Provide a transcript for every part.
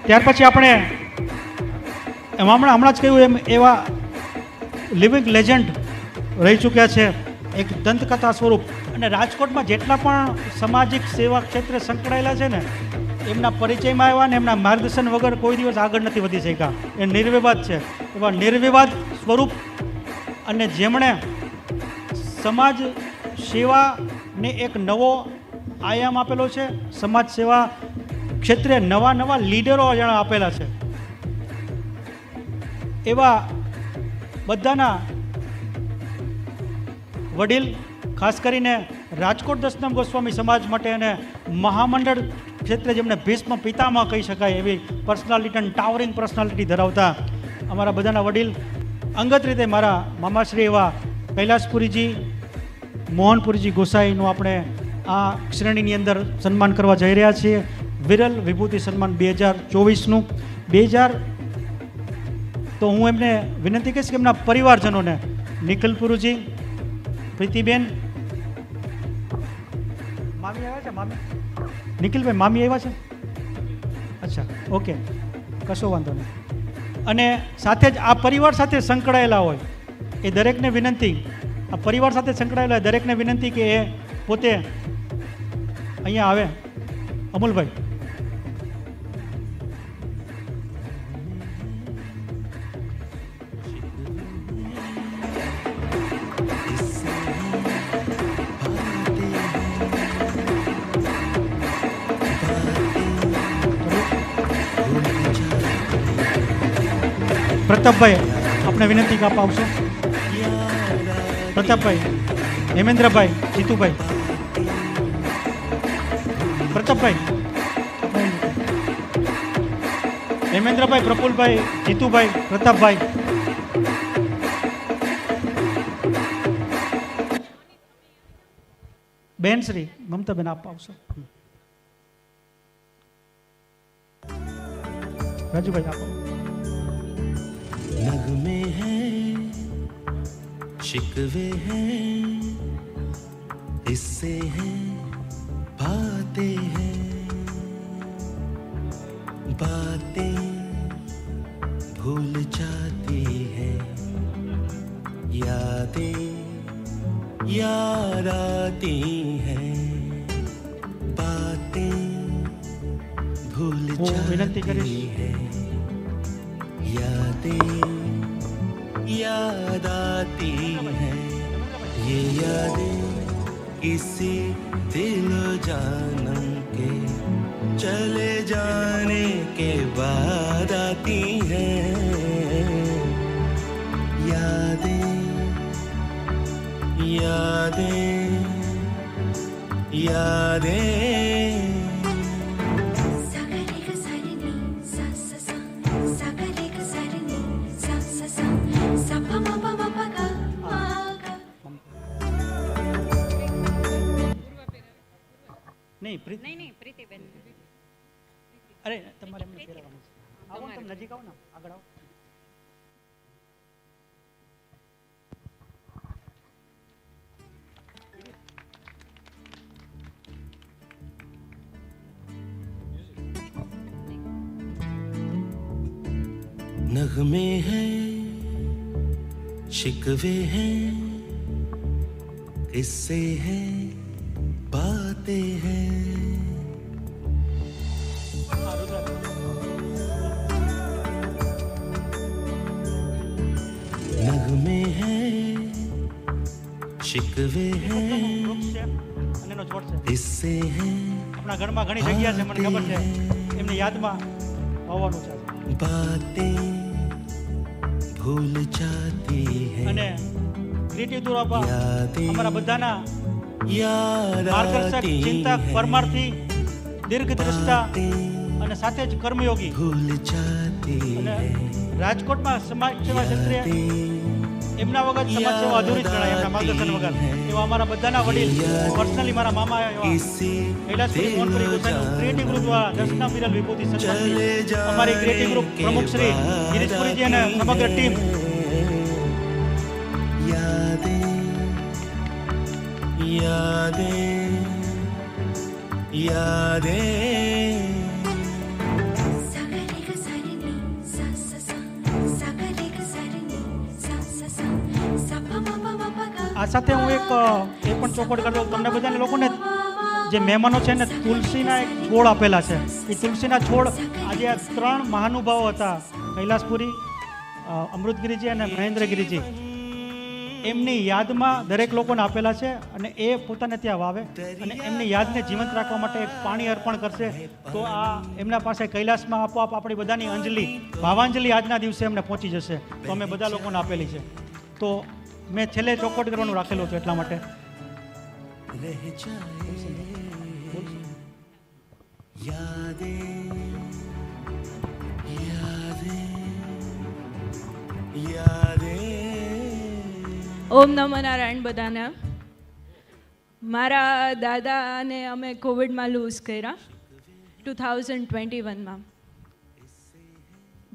ત્યાર પછી આપણે હમણાં જ કહ્યું એમ એવા લિવિંગ લેજન્ડ રહી ચૂક્યા છે એક દંતકથા સ્વરૂપ. અને રાજકોટમાં જેટલા પણ સામાજિક સેવા ક્ષેત્રે સંકળાયેલા છે ને એમના પરિચયમાં આવ્યા ને એમના માર્ગદર્શન વગર કોઈ દિવસ આગળ નથી વધી શક્યા. એ નિર્વિવાદ છે. એવા નિર્વિવાદ સ્વરૂપ અને જેમણે સમાજ સેવાને એક નવો આયામ આપેલો છે. સમાજ સેવા ક્ષેત્રે નવા લીડરો જાણે આપેલા છે. એવા બધાના વડીલ, ખાસ કરીને રાજકોટ દસનામ ગોસ્વામી સમાજ માટે અને મહામંડળ ક્ષેત્રે જેમને ભીષ્મ પિતામહ કહી શકાય એવી પર્સનાલિટી અને ટાવરિંગ પર્સનાલિટી ધરાવતા અમારા બધાના વડીલ, અંગત રીતે મારા મામાશ્રી એવા કૈલાસપુરીજી, મોહનપુરીજી ગોસાઈનું આપણે આ શ્રેણીની અંદર સન્માન કરવા જઈ રહ્યા છીએ. વિરલ વિભૂતિ સન્માન 2024નું. તો હું એમને વિનંતી કહીશ કે એમના પરિવારજનોને, નિખિલપુરુજી, પ્રીતિબેન, મામી આવ્યા છે? મામી નિખિલભાઈ, મામી આવ્યા છે? અચ્છા, ઓકે, કશો વાંધો નહીં. અને સાથે જ આ પરિવાર સાથે સંકળાયેલા હોય એ દરેકને વિનંતી, આ પરિવાર સાથે સંકળાયેલા દરેકને વિનંતી કે એ પોતે અહીંયા આવે. અમુલભાઈ, પ્રતાપભાઈ આપણે વિનંતી કાપ આવશો. પ્રતાપભાઈ, હેમેન્દ્રભાઈ, જીતુભાઈ, પ્રતાપભાઈ, હેમેન્દ્રભાઈ, પ્રફુલભાઈ, જીતુભાઈ, પ્રતાપભાઈ, બેન શ્રી મમતાબેન આપ આવશો. રાજુભાઈ આપો. नगमे हैं, शिकवे हैं, इससे हैं, बातें हैं, बातें भूल जाती हैं, यादें याद आती हैं, बातें भूल जाती हैं, यादें याद आती हैं, ये यादें किसी दिल जानम के चले जाने के बाद आती हैं, यादें यादें यादें. નહીં પ્રીતિબેન. અરે તમારે એમને ફેરવવાનું છે. આવો તમે નજીક આવો ને, આગળ આવો. नगमे हैं, शिकवे हैं, किस्से हैं, बातें हैं, नगमे हैं, शिकवे हैं, किस्से हैं, આપણા ઘરમાં ઘણી જગ્યા છે, મને ખબર છે, એમની યાદમાં આવવાનું છે. बातें भूल जाती हैं અને ક્રિએટિવ દુરાબા અમારા બધાના માર્ગદર્શક, ચિંતક, પરમાર્થી, દીર્ઘદ્રષ્ટા અને સાથે જ કર્મયોગી. અને રાજકોટમાં સમાજ સેવા ક્ષેત્રે એમના વગર સમાજ સેવા અધૂરી જ ગણાય, એમના માર્ગદર્શન વગર. એવા અમારા બધાના વડીલ, પર્સનલી મારા મામા એવા કૈલાસપુરી મોહનપુરી ગોસાઈનું ક્રિએટિવ ગ્રુપ દ્વારા દસનામ વિરલ વિભૂતિ સન્માનથી અમારી ક્રિએટિવ ગ્રુપ પ્રમુખ શ્રી ગિરીશપુરીજી અને સમગ્ર ટીમ. यादें यादें આ સાથે હું એક એ પણ ચોખવટ કરતો તમને બધાને લોકોને જે મહેમાનો છે ને તુલસીના એક છોડ આપેલા છે. એ તુલસીના છોડ આજે આ 3 મહાનુભાવો હતા, કૈલાસપુરી, અમૃતગીરીજી અને મહેન્દ્રગીરીજી, એમની યાદમાં દરેક લોકોને આપેલા છે અને એ પોતાને ત્યાં વાવે અને એમની યાદને જીવંત રાખવા માટે એક પાણી અર્પણ કરશે. તો આ એમના પાસે કૈલાસમાં આપોઆપ આપણી બધાની અંજલિ, ભાવાંજલિ આજના દિવસે એમને પહોંચી જશે. તો અમે બધા લોકોને આપેલી છે. તો મેં છેલ્લે ચોખવટ કરવાનું રાખેલું હતું એટલા માટે. रह जाए यादें यादें यादें. ઓમ નમો નારાયણ બધાને. મારા દાદાને અમે કોવિડમાં લૂઝ કર્યા 2021માં.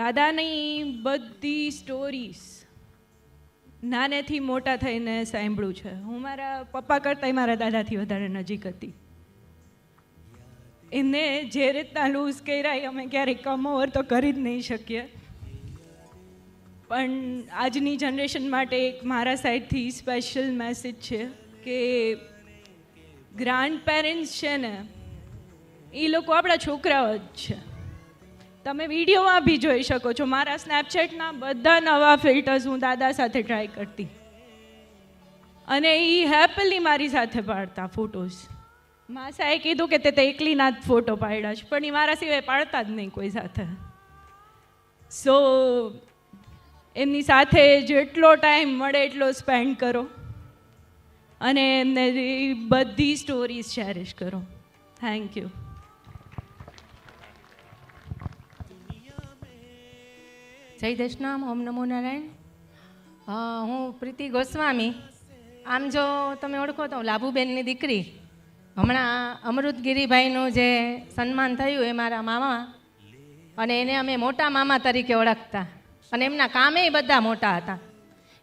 દાદાની બધી સ્ટોરીઝ નાનેથી મોટા થઈને સાંભળ્યું છે. હું મારા પપ્પા કરતાંય મારા દાદાથી વધારે નજીક હતી. એમને જે રીતના લૂઝ કર્યા એ અમે ક્યારેય કમ ઓવર તો કરી જ નહીં શકીએ. પણ આજની જનરેશન માટે એક મારા સાઈડથી સ્પેશિયલ મેસેજ છે કે ગ્રાન્ડ પેરેન્ટ્સ છે ને એ લોકો આપણા છોકરાઓ જ છે. તમે વિડીયોમાં બી જોઈ શકો છો. મારા સ્નેપચેટના બધા નવા ફિલ્ટર્સ હું દાદા સાથે ટ્રાય કરતી અને એ હેપીલી મારી સાથે પાડતા ફોટોઝ. માસાએ કીધું કે તે એકલીના જ ફોટો પાડ્યા છે, પણ એ મારા સિવાય પાડતા જ નહીં કોઈ સાથે. સો એમની સાથે જેટલો ટાઈમ મળે એટલો સ્પેન્ડ કરો અને એમને બધી સ્ટોરીઝ ચેરિશ કરો. Thank you. જય દશનામ. ઓમ નમો નારાયણ. હું પ્રીતિ ગોસ્વામી. આમ જો તમે ઓળખો તો લાભુબેનની દીકરી. હમણાં અમૃતગીરીભાઈનું જે સન્માન થયું એ મારા મામા, અને એને અમે મોટા મામા તરીકે ઓળખતા અને એમના કામે બધા મોટા હતા.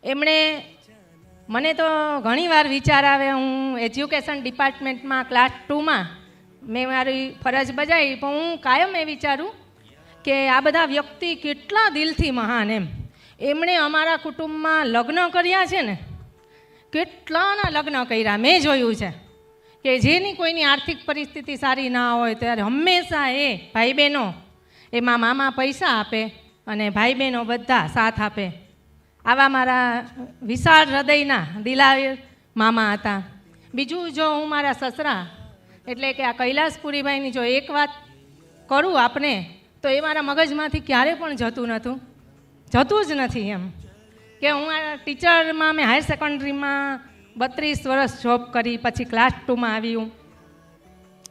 એમણે મને તો ઘણીવાર વિચાર આવે, હું એજ્યુકેશન ડિપાર્ટમેન્ટમાં ક્લાસ 2માં મેં મારી ફરજ બજાવી, પણ હું કાયમ એ વિચારું કે આ બધા વ્યક્તિ કેટલા દિલથી મહાન એમ. એમણે અમારા કુટુંબમાં લગ્ન કર્યા છે ને, કેટલાના લગ્ન કર્યા મેં જોયું છે કે જેની કોઈની આર્થિક પરિસ્થિતિ સારી ના હોય ત્યારે હંમેશા એ ભાઈ બહેનો એમાં મામા પૈસા આપે અને ભાઈ બહેનો બધા સાથ આપે. આવા મારા વિશાળ હૃદયના દિલાવર મામા હતા. બીજું જો હું મારા સસરા એટલે કે આ કૈલાસપુરીભાઈની જો એક વાત કરું આપને તો એ મારા મગજમાંથી ક્યારે પણ જતું જ નથી એમ. કે હું આ ટીચરમાં મેં હાયર સેકન્ડરીમાં 32 વર્ષ જોબ કરી, પછી ક્લાસ 2માં આવી. હું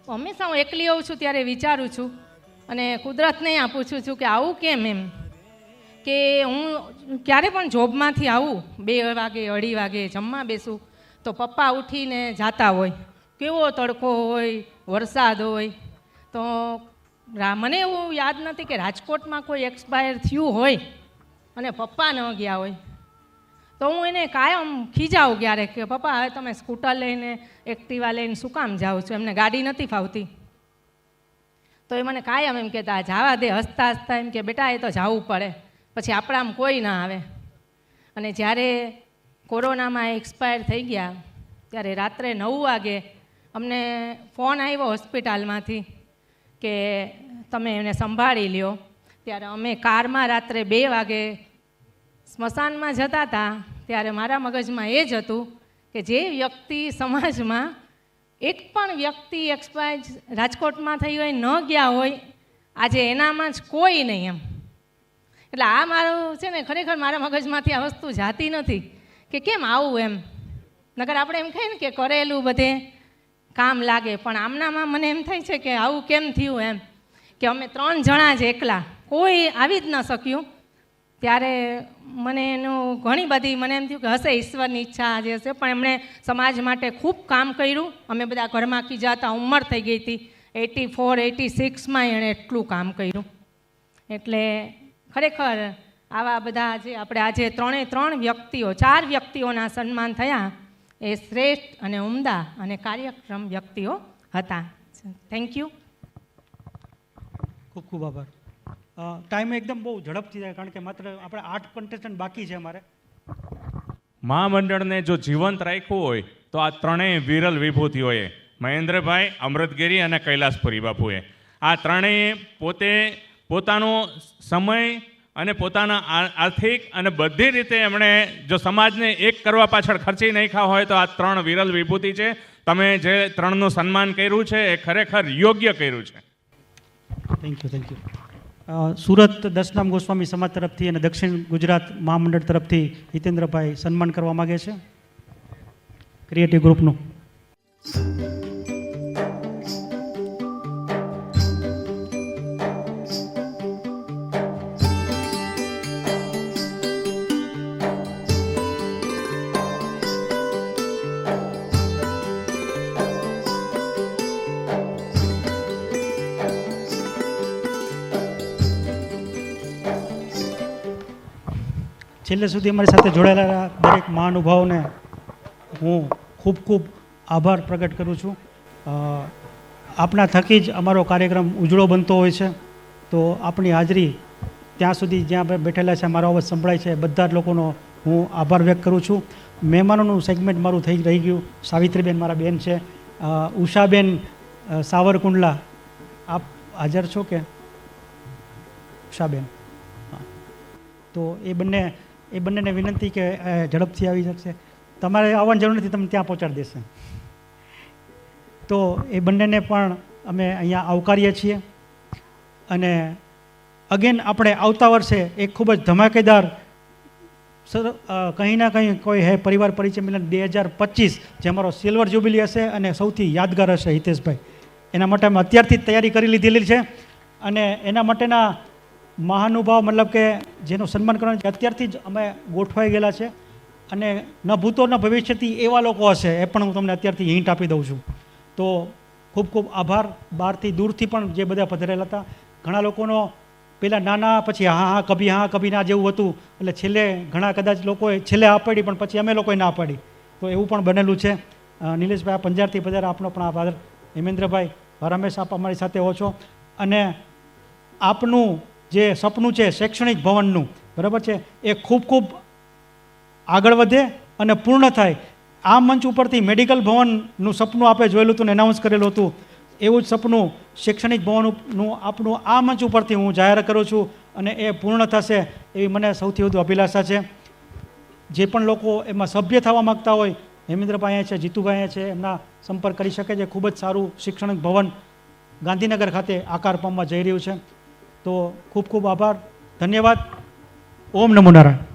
હંમેશા હું એકલી હોઉં છું ત્યારે વિચારું છું અને કુદરતને આ પૂછું છું કે આવું કેમ એમ. કે હું ક્યારે પણ જોબમાંથી આવું 2 વાગે 2:30 વાગે જમવા બેસું તો પપ્પા ઉઠીને જાતા હોય, કેવો તડકો હોય, વરસાદ હોય. તો મને એવું યાદ નથી કે રાજકોટમાં કોઈ એક્સપાયર થયું હોય અને પપ્પા ન ગયા હોય. તો હું એને કાયમ ખીજાવું ક્યારેક કે પપ્પા હવે તમે સ્કૂટર લઈને એક્ટિવા લઈને શું કામ જાઓ છો, એમને ગાડી નથી ફાવતી. તો એ મને કાયમ એમ કહેતા જવા દે, હસતા હસતા એમ કે બેટા એ તો જવું પડે, પછી આપણામાં કોઈ ના આવે. અને જ્યારે કોરોનામાં એક્સપાયર થઈ ગયા ત્યારે રાત્રે 9 વાગે અમને ફોન આવ્યો હોસ્પિટલમાંથી કે તમે એને સંભાળી લ્યો. ત્યારે અમે કારમાં રાત્રે 2 વાગે સ્મશાનમાં જતા હતા ત્યારે મારા મગજમાં એ જ હતું કે જે વ્યક્તિ સમાજમાં એક પણ વ્યક્તિ એક્સપાયર રાજકોટમાં થઈ હોય, ન ગયા હોય, આજે એનામાં જ કોઈ નહીં એમ. એટલે આ મારું છે ને ખરેખર મારા મગજમાંથી આ વસ્તુ જાતી નથી કે કેમ આવું એમ. નકર આપણે એમ કહીએ ને કે કરેલું બધે કામ લાગે, પણ આમનામાં મને એમ થાય છે કે આવું કેમ થયું એમ. કે અમે 3 જણા જ એકલા, કોઈ આવી જ ન શક્યું. ત્યારે મને એનું ઘણી બધી મને એમ થયું કે હશે ઈશ્વરની ઈચ્છા જે હશે, પણ એમણે સમાજ માટે ખૂબ કામ કર્યું. અમે બધા ઘરમાં ખીજાતા, ઉંમર થઈ ગઈ હતી 84, 86માં એણે એટલું કામ કર્યું. એટલે ખરેખર આવા બધા જે આપણે આજે 3 વ્યક્તિઓ 4 વ્યક્તિઓના સન્માન થયા એ શ્રેષ્ઠ અને ઉમદા અને કાર્યક્ષમ વ્યક્તિઓ હતા. Thank you. ખૂબ ખૂબ આભાર. ટાઈમ એકદમ બહુ ઝડપથી જાય કારણ કે માત્ર આપણે 8 કન્ટેસ્ટન્ટ બાકી છે અમારે. મહામંડળને જો જીવંત રાખ્યું હોય તો આ ત્રણેય વિરલ વિભૂતિઓએ, મહેન્દ્રભાઈ, અમૃતગીરી અને કૈલાસપુરી બાપુએ, આ ત્રણેય પોતે પોતાનો સમય અને પોતાના આર્થિક અને બધી રીતે એમણે જો સમાજને એક કરવા પાછળ ખર્ચી નાખ્યા હોય તો આ ત્રણ વિરલ વિભૂતિ છે. તમે જે ત્રણનું સન્માન કર્યું છે એ ખરેખર યોગ્ય કર્યું છે. Thank you. સુરત દશનામ ગોસ્વામી સમાજ તરફથી અને દક્ષિણ ગુજરાત મહામંડળ તરફથી હિતેન્દ્રભાઈ સન્માન કરવા માગે છે ક્રિએટિવ ગ્રુપનું. છેલ્લે સુધી અમારી સાથે જોડાયેલા દરેક મહાનુભાવોને હું ખૂબ ખૂબ આભાર પ્રગટ કરું છું. આપના થકી જ અમારો કાર્યક્રમ ઉજળો બનતો હોય છે. તો આપણી હાજરી ત્યાં સુધી જ્યાં આપણે બેઠેલા છે, મારો અવાજ સંભળાય છે, બધા જ લોકોનો હું આભાર વ્યક્ત કરું છું. મહેમાનોનું સેગમેન્ટ મારું થઈ રહી ગયું. સાવિત્રીબેન મારા બેન છે, ઉષાબેન સાવરકુંડલા, આપ હાજર છો કે? ઉષાબેન, હા. તો એ બંનેને વિનંતી કે ઝડપથી આવી શકશે. તમારે આવવાની જરૂર નથી, તમને ત્યાં પહોંચાડી દેશે. તો એ બંનેને પણ અમે અહીંયા આવકારીએ છીએ. અને અગેન આપણે આવતા વર્ષે એક ખૂબ જ ધમાકેદાર કંઈ ના કંઈ કોઈ હે પરિવાર પરિચય મિલન 2025 જે અમારો સિલ્વર જ્યુબિલી હશે અને સૌથી યાદગાર હશે હિતેશભાઈ. એના માટે અમે અત્યારથી જ તૈયારી કરી લીધેલી છે. અને એના માટેના મહાનુભાવ મતલબ કે જેનું સન્માન કરવાનું અત્યારથી જ અમે ગોઠવાઈ ગયેલા છે. અને ન ભૂતો ન ભવિષ્યથી એવા લોકો હશે, એ પણ હું તમને અત્યારથી હિન્ટ આપી દઉં છું. તો ખૂબ ખૂબ આભાર. બહારથી દૂરથી પણ જે બધા પધારેલા હતા, ઘણા લોકોનો પહેલાં નાના, પછી હા કભી ના જેવું હતું. એટલે છેલ્લે ઘણા કદાચ લોકોએ છેલ્લે આ પાડી, પણ પછી અમે લોકોએ ના પાડી. તો એવું પણ બનેલું છે. નિલેશભાઈ, આ પંજારથી પધારે, આપનો પણ આભાર. હેમેન્દ્રભાઈ, હર હંમેશા આપ અમારી સાથે હો છો. અને આપનું જે સપનું છે શૈક્ષણિક ભવનનું, બરાબર છે, એ ખૂબ ખૂબ આગળ વધે અને પૂર્ણ થાય. આ મંચ ઉપરથી મેડિકલ ભવનનું સપનું આપે જોયેલું હતું ને એનાઉન્સ કરેલું હતું, એવું જ સપનું શૈક્ષણિક ભવનનું આપણું આ મંચ ઉપરથી હું જાહેર કરું છું. અને એ પૂર્ણ થશે એવી મને સૌથી વધુ અભિલાષા છે. જે પણ લોકો એમાં સભ્ય થવા માગતા હોય, હેમેન્દ્રભાઈ અહીંયા છે, જીતુભાઈ અહીંયા છે, એમના સંપર્ક કરી શકે છે. ખૂબ જ સારું શૈક્ષણિક ભવન ગાંધીનગર ખાતે આકાર પામવા જઈ રહ્યું છે. તો ખૂબ ખૂબ આભાર, ધન્યવાદ. ઓમ નમો નારાયણ.